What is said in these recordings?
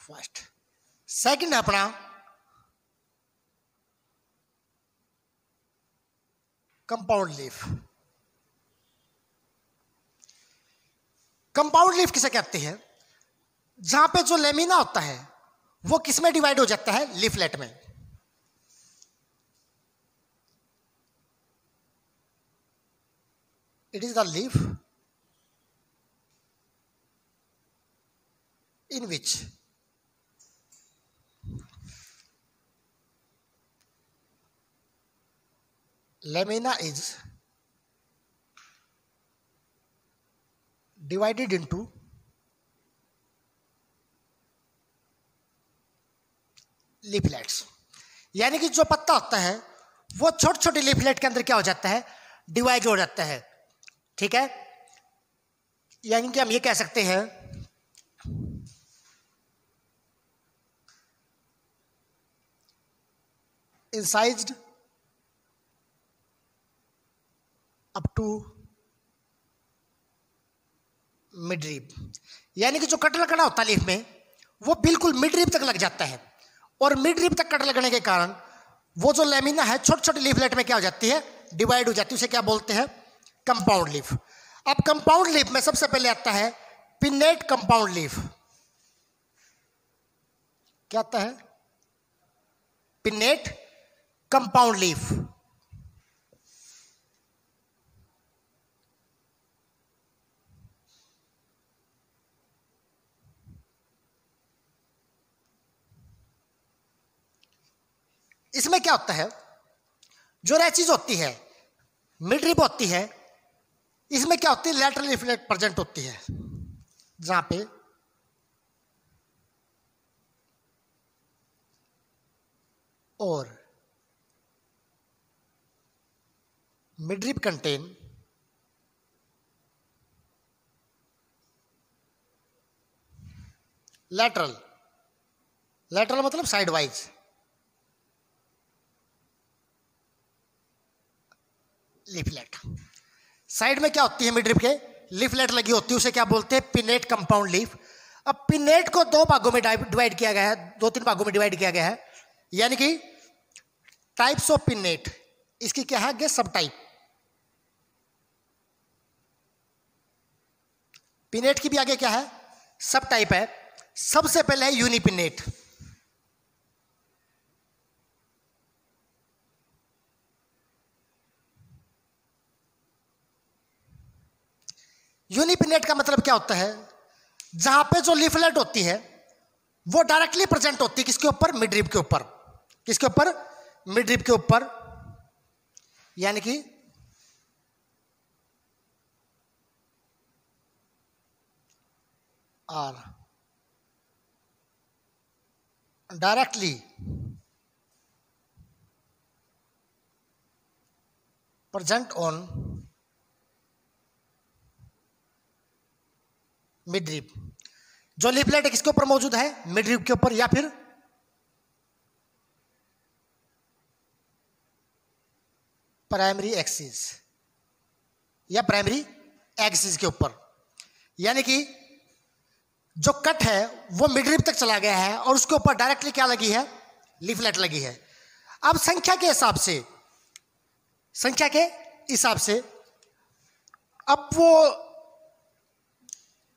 First. Second है अपना compound leaf. Compound leaf किसे कहते हैं? जहां पे जो लेमिना होता है वो किस में डिवाइड हो जाता है? लीफलेट में। It is the leaf in which lamina is divided into leaflets. यानी कि जो पत्ता होता है वो छोटे छोटे लीफलेट के अंदर क्या हो जाता है? डिवाइड हो जाता है। ठीक है, यानी कि हम ये कह सकते हैं incised up to मिडरीब। यानी कि जो कट लगना होता है लीफ में वो बिल्कुल मिडरीब तक लग जाता है, और मिडरीब तक कट लगने के कारण वो जो लेमिना है छोटे छोटे लीफलेट में क्या हो जाती है? डिवाइड हो जाती है। उसे क्या बोलते हैं? Compound leaf. अब कंपाउंड लीफ में सबसे पहले आता है पिन्नेट कंपाउंड लीफ। क्या आता है? Pennate compound leaf. इसमें क्या होता है? जो रैचीज होती है, मिडरिब होती है, इसमें क्या होती है? लैटरल लीफलेट प्रेजेंट होती है, जहां पे और midrib contain lateral मतलब साइड वाइज लीफलेट। साइड में क्या होती है? मिडरिब के लीफलेट लगी होती है, उसे क्या बोलते हैं? Pennate compound leaf. अब पिन्नेट को दो भागों में डिवाइड किया गया है, दो तीन भागों में डिवाइड किया गया है। यानी कि टाइप्स ऑफ पिन्नेट, इसकी क्या है? सब टाइप। पिनेट की भी आगे क्या है? सब टाइप है। सबसे पहले है यूनिपिनेट। यूनिपिनेट का मतलब क्या होता है? जहां पे जो लीफलेट होती है वो डायरेक्टली प्रेजेंट होती है किसके ऊपर? मिडरिब के ऊपर। किसके ऊपर? मिडरिब के ऊपर। यानी कि are directly present on midrib। जो लीफलेट है किसके ऊपर मौजूद है? मिडरिब के ऊपर, या फिर प्राइमरी एक्सिस या प्राइमरी एक्सिस के ऊपर। यानी कि जो कट है वो मिडरिब तक चला गया है और उसके ऊपर डायरेक्टली क्या लगी है? लीफलेट लगी है। अब संख्या के हिसाब से अब वो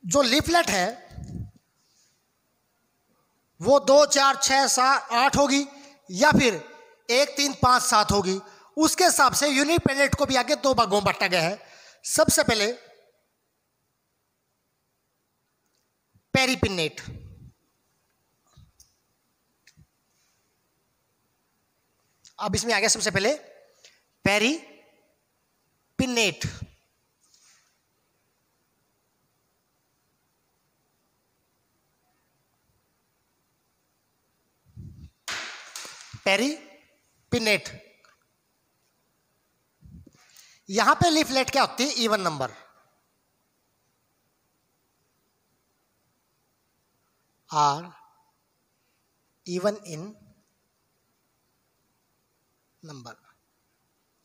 जो लीफलेट है वो 2, 4, 6, 7, 8 होगी, या फिर 1, 3, 5, 7 होगी। उसके हिसाब से यूनिपिनेट को भी आगे दो भागों में बांटा गया है। सबसे पहले पेरीपिनेट। अब इसमें आ गया सबसे पहले पेरीपिनेट। पेरीपिनेट। यहां पे लीफलेट क्या होती है? Even number. Are even in number.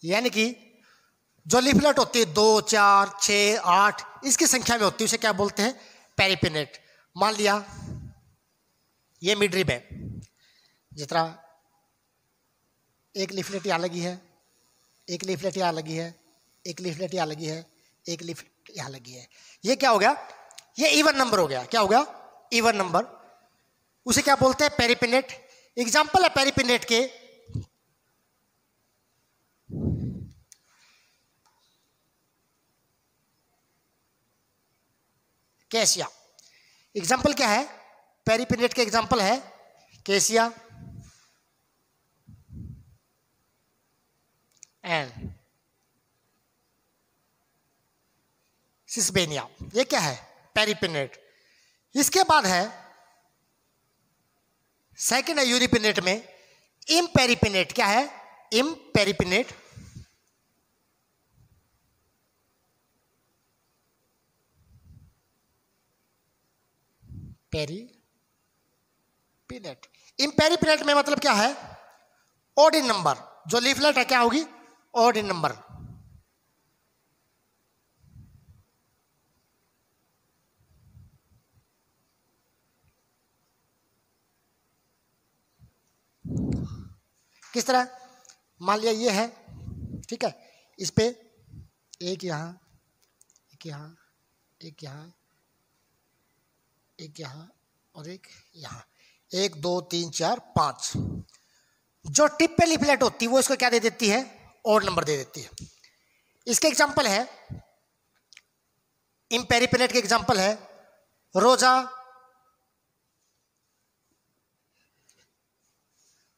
यानी कि जो लीफलेट होती है 2, 4, 6, 8 इसकी संख्या में होती है, उसे क्या बोलते हैं? पेरीपिनेट। मान लिया ये मिड रिब है। जिस तरह एक लीफलेट यहाँ लगी है, एक लीफलेट यहाँ लगी है, एक लीफलेट यहाँ लगी है, एक लीफलेट यहाँ लगी है, ये क्या हो गया? ये इवन नंबर हो गया। क्या हो गया? Even number. उसे क्या बोलते हैं? पेरिपिनेट। एग्जाम्पल है पेरिपिनेट के, कैसिया। एग्जाम्पल क्या है? पेरिपिनेट के एग्जाम्पल है कैसिया एंड सिस्बेनिया। ये क्या है? पेरिपिनेट। इसके बाद है सेकंड है यूरिपिनेट में इम्पेरिपिनेट। क्या है? इम्पेरिपिनेट। पेरिपिनेट। इम्पेरिपिनेट में मतलब क्या है? ऑड इन नंबर। जो लीफलेट है क्या होगी? ऑड इन नंबर। किस तरह? मान लिया ये है, ठीक है, इस पे एक यहां, एक यहां, एक यहां, एक यहां और एक यहां, 1 2 3 4 5। जो टिप पे लीफलेट होती है वो इसको क्या दे देती है? ऑड नंबर दे देती है। इसके एग्जांपल है, इम्पेरिपिनेट के एग्जांपल है रोजा।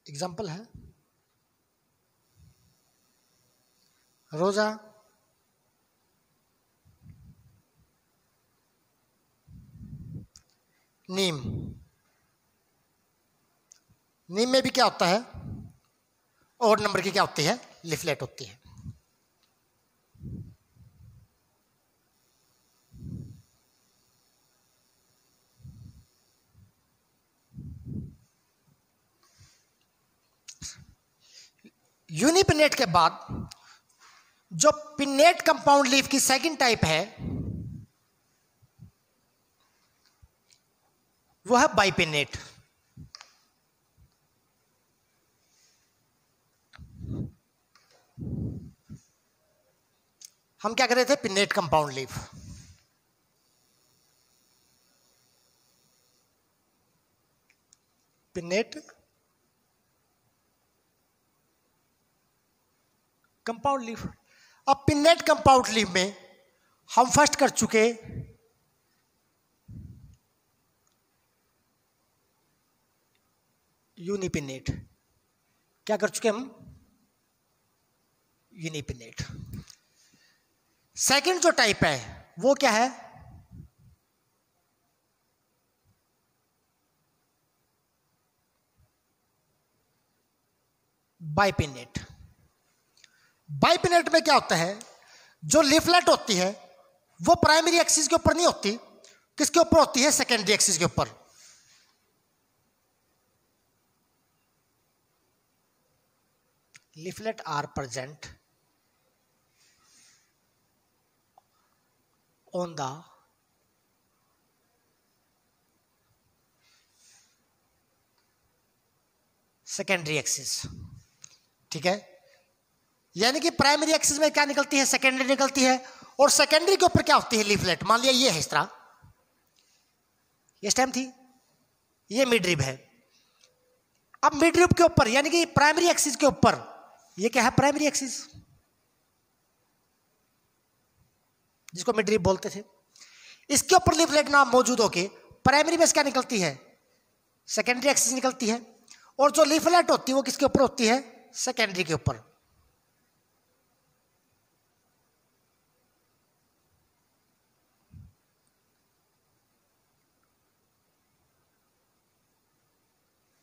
एग्जांपल है रोजा, नीम। नीम में भी क्या होता है? ऑड नंबर की क्या होती है? लीफलेट होती है। यूनिपिनेट के बाद जो पिनेट कंपाउंड लीफ की सेकंड टाइप है वो है बाइपिनेट। हम क्या कर रहे थे? Pinnate compound leaf. Pinnate compound leaf. अब पिनेट कंपाउंड लीफ में हम फर्स्ट कर चुके यूनिपिनेट। क्या कर चुके हम? यूनिपिनेट। सेकंड जो टाइप है वो क्या है? बाइपिनेट। बाइपिनेट में क्या होता है? जो लीफलेट होती है वो प्राइमरी एक्सिस के ऊपर नहीं होती। किसके ऊपर होती है? सेकेंडरी एक्सिस के ऊपर। Leaflet are present on the secondary axis. ठीक है, यानी कि प्राइमरी एक्सिस में क्या निकलती है? सेकेंडरी निकलती है। और सेकेंडरी के ऊपर क्या होती है? लीफलेट। मान लिया ये है इस तरह, ये स्टेम थी, ये मिड रिब है। अब मिड रिब के ऊपर यानी कि प्राइमरी एक्सिस के ऊपर ये क्या है? प्राइमरी एक्सिस, जिसको मिड रिब बोलते थे। इसके ऊपर लीफलेट नाम मौजूद होके प्राइमरी में क्या निकलती है? सेकेंडरी एक्सिस निकलती है। और जो लीफलेट होती है वो किसके ऊपर होती है? सेकेंडरी के ऊपर।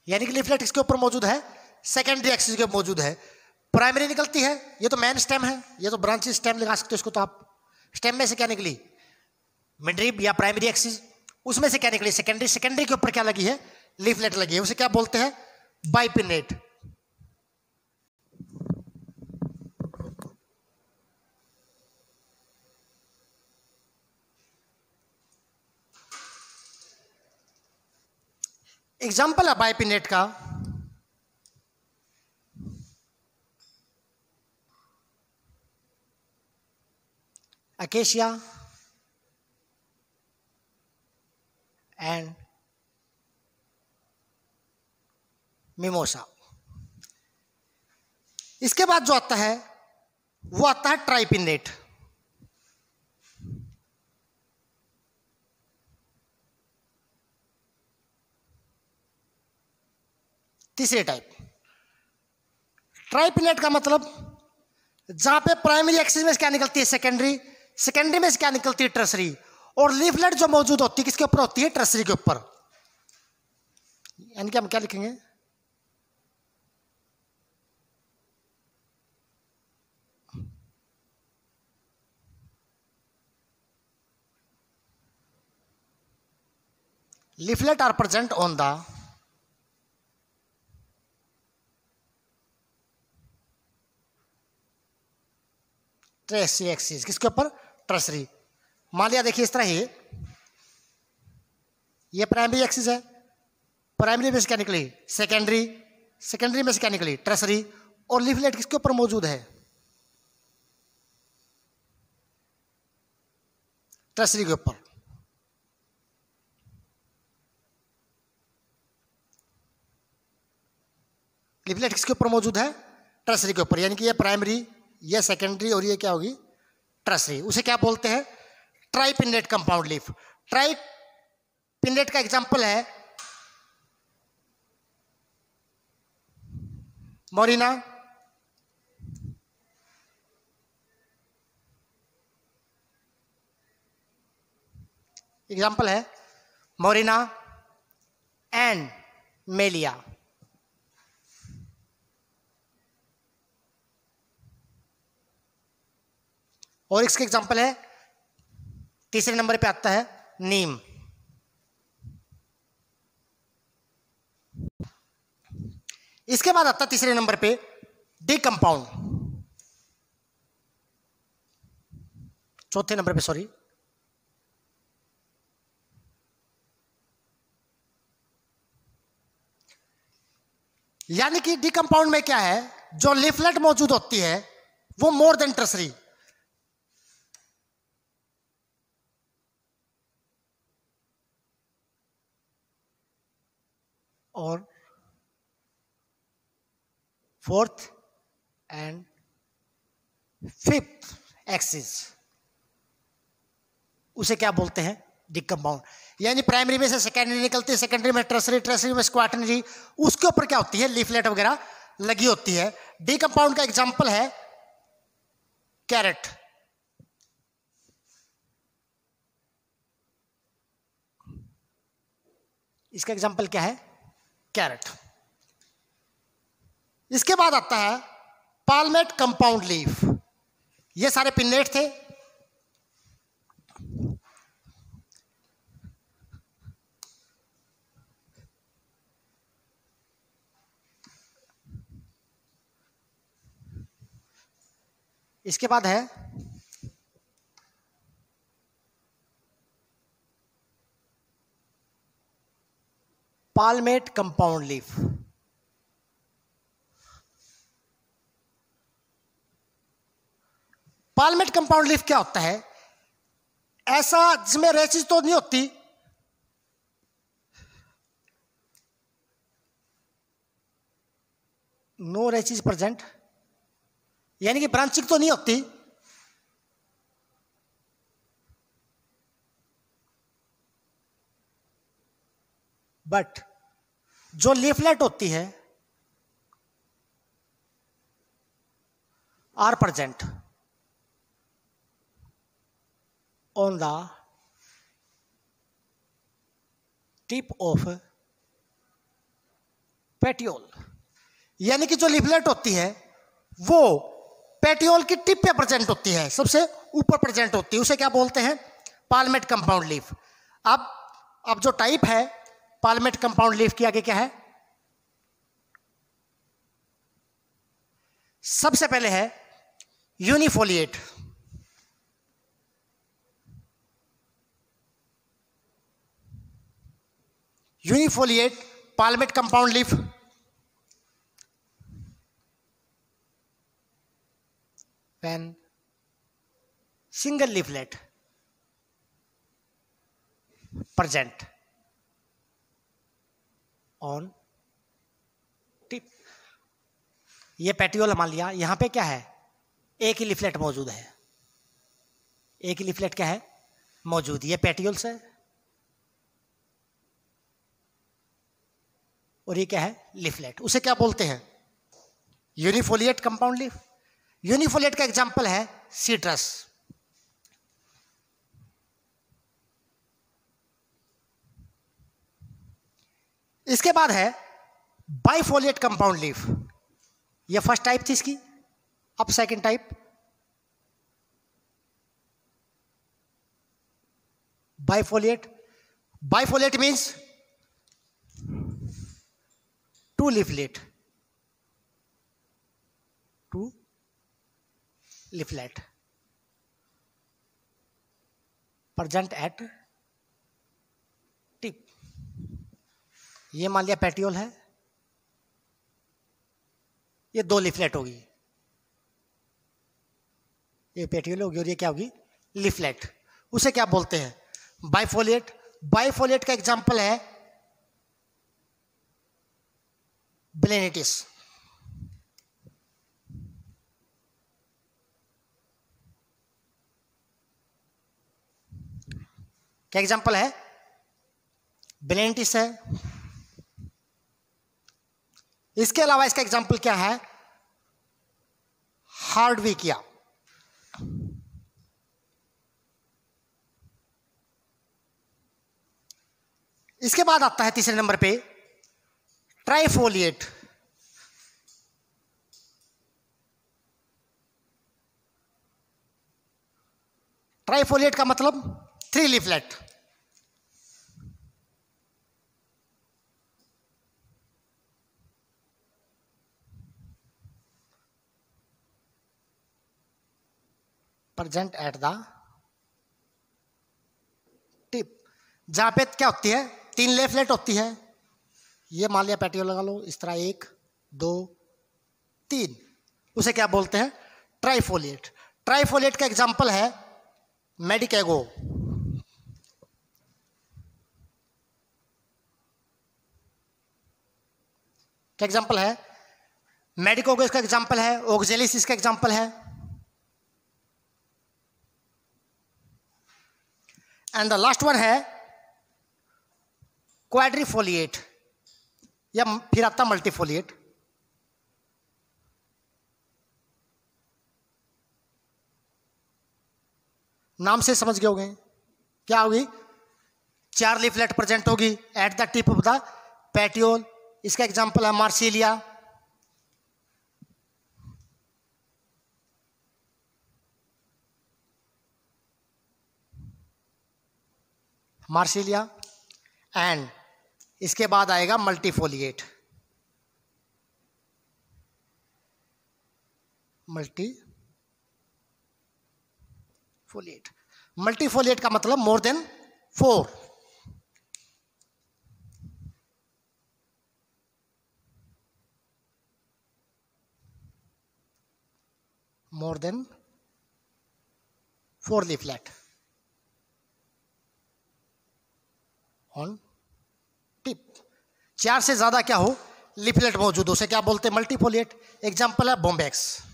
यानी कि लीफलेट किसके ऊपर मौजूद है? सेकेंडरी एक्सिस के मौजूद है। प्राइमरी निकलती है, ये तो मेन स्टेम है, ये तो ब्रांचेस स्टेम लगा सकते हो इसको। तो आप स्टेम में से क्या निकली? मिडरिब या प्राइमरी एक्सिस। उसमें से क्या निकली? सेकेंडरी। सेकेंडरी के ऊपर क्या लगी है? लीफलेट लगी है। उसे क्या बोलते हैं? बाइपिनेट। एग्जाम्पल है बाइपिनेट का, अकेशिया एंड मिमोसा। इसके बाद जो आता है वो आता है ट्राइपिनेट। तीसरे टाइप ट्राइपिनेट का मतलब जहां पे प्राइमरी एक्सिस में क्या निकलती है सेकेंडरी, सेकेंडरी में से क्या निकलती है टर्सरी, और लीफलेट जो मौजूद होती है किसके ऊपर होती है, टर्सरी के ऊपर। यानी कि हम क्या लिखेंगे, leaflet are present on the treasury axis, किसके ऊपर, ट्रेसरी। मान लिया देखिए इस तरह ही ये प्राइमरी एक्सिस है, प्राइमरी में से क्या निकली सेकेंडरी, सेकेंडरी में से क्या निकली ट्रेसरी, और लीफलेट किसके ऊपर मौजूद है, ट्रेसरी के ऊपर। लीफलेट किसके ऊपर मौजूद है, ट्रेसरी के ऊपर। यानी कि ये प्राइमरी, ये सेकेंडरी, और ये क्या होगी ट्रेसरी। उसे क्या बोलते हैं, ट्राइपिनेट कंपाउंड लीफ। ट्राइपिनेट का एग्जांपल है मोरिना, एग्जांपल है मोरिना एंड मेलिया। और इसके एग्जांपल है, तीसरे नंबर पे आता है नीम। इसके बाद आता है तीसरे नंबर पे डी कंपाउंड, चौथे नंबर पे सॉरी, यानी कि डी कंपाउंड में क्या है, जो लीफलेट मौजूद होती है वो मोर देन ट्रेसरी, और फोर्थ एंड फिफ्थ एक्सिस, उसे क्या बोलते हैं, डी कंपाउंड। यानी प्राइमरी में से सेकेंडरी निकलती है, सेकेंडरी में ट्रेसरी, ट्रेसरी में क्वाटरनरी, उसके ऊपर क्या होती है, लीफलेट वगैरह लगी होती है। डी कंपाउंड का एग्जांपल है कैरेट, इसका एग्जांपल क्या है, कैरेट। इसके बाद आता है पाल्मेट कंपाउंड लीफ। ये सारे पिन्नेट थे, इसके बाद है पाल्मेट कंपाउंड लीफ। पाल्मेट कंपाउंड लीफ क्या होता है, ऐसा जिसमें रेचिज तो नहीं होती, नो रेचिज प्रेजेंट, यानी कि ब्रांचिंग तो नहीं होती, बट जो लीफलेट होती है are present on the tip of petiole. यानी कि जो लीफलेट होती है वो पेटियोल की टिप पे प्रेजेंट होती है, सबसे ऊपर प्रेजेंट होती है, उसे क्या बोलते हैं, पाल्मेट कंपाउंड लीफ। अब जो टाइप है पाल्मेट कंपाउंड लीफ की, आगे क्या है, सबसे पहले है यूनिफोलिएट। यूनिफोलिएट palmate compound leaf, when single leaflet present on tip. ये पेटियोल मान लिया, यहां पे क्या है, एक ही लिफलेट मौजूद है, एक ही लिफलेट क्या है मौजूद, ये पेटियोल्स है और ये क्या है लिफलेट. उसे क्या बोलते हैं, यूनिफोलिएट कंपाउंड लीफ. यूनिफोलिएट का एग्जांपल है सीट्रस. इसके बाद है बाइफोलिएट कंपाउंड लीफ. ये फर्स्ट टाइप थी इसकी. अब second type bifoliate. Bifoliate means two leaflet, two leaflet present at tip. ये मान लिया पेटियोल है, ये दो लीफलेट होगी, ये पेटियोल होगी और ये क्या होगी लीफलेट. उसे क्या बोलते हैं बाइफोलिएट. बाइफोलिएट का एग्जांपल है ब्लेनेटिस. क्या एग्जांपल है, ब्लेनेटिस है. इसके अलावा इसका एग्जांपल क्या है, हार्डविकिया. इसके बाद आता है तीसरे नंबर पे ट्राइफोलिएट. ट्राइफोलिएट का मतलब three leaflet. Present at the tip. जहां पे क्या होती है, तीन लीफलेट होती है. ये मान लिया पेटियोल लगा लो इस तरह, एक दो तीन. उसे क्या बोलते हैं ट्राइफोलिएट. ट्राइफोलिएट का एग्जांपल है मेडिकेगो. क्या एग्जांपल है मेडिकेगो. इसका एग्जांपल है ओक्जेलिस. इसका एग्जांपल है एंड द लास्ट वन है क्वाड्रिफोलिएट, या फिर आता मल्टीफोलिएट. नाम से समझ गए होंगे क्या होगी, चार लीफलेट प्रेजेंट होगी at the tip of the petiole. इसका एग्जांपल है मार्सिलिया. मार्सिलिया एंड इसके बाद आएगा मल्टीफोलिएट. मल्टीफोलिएट. मल्टीफोलिएट का मतलब more than 4. More than 4 leaflet on tip. चार से ज्यादा क्या हो लीफलेट मौजूद हो, उसे क्या बोलते हैं मल्टीफोलिएट. एग्जांपल है बोम्बेक्स.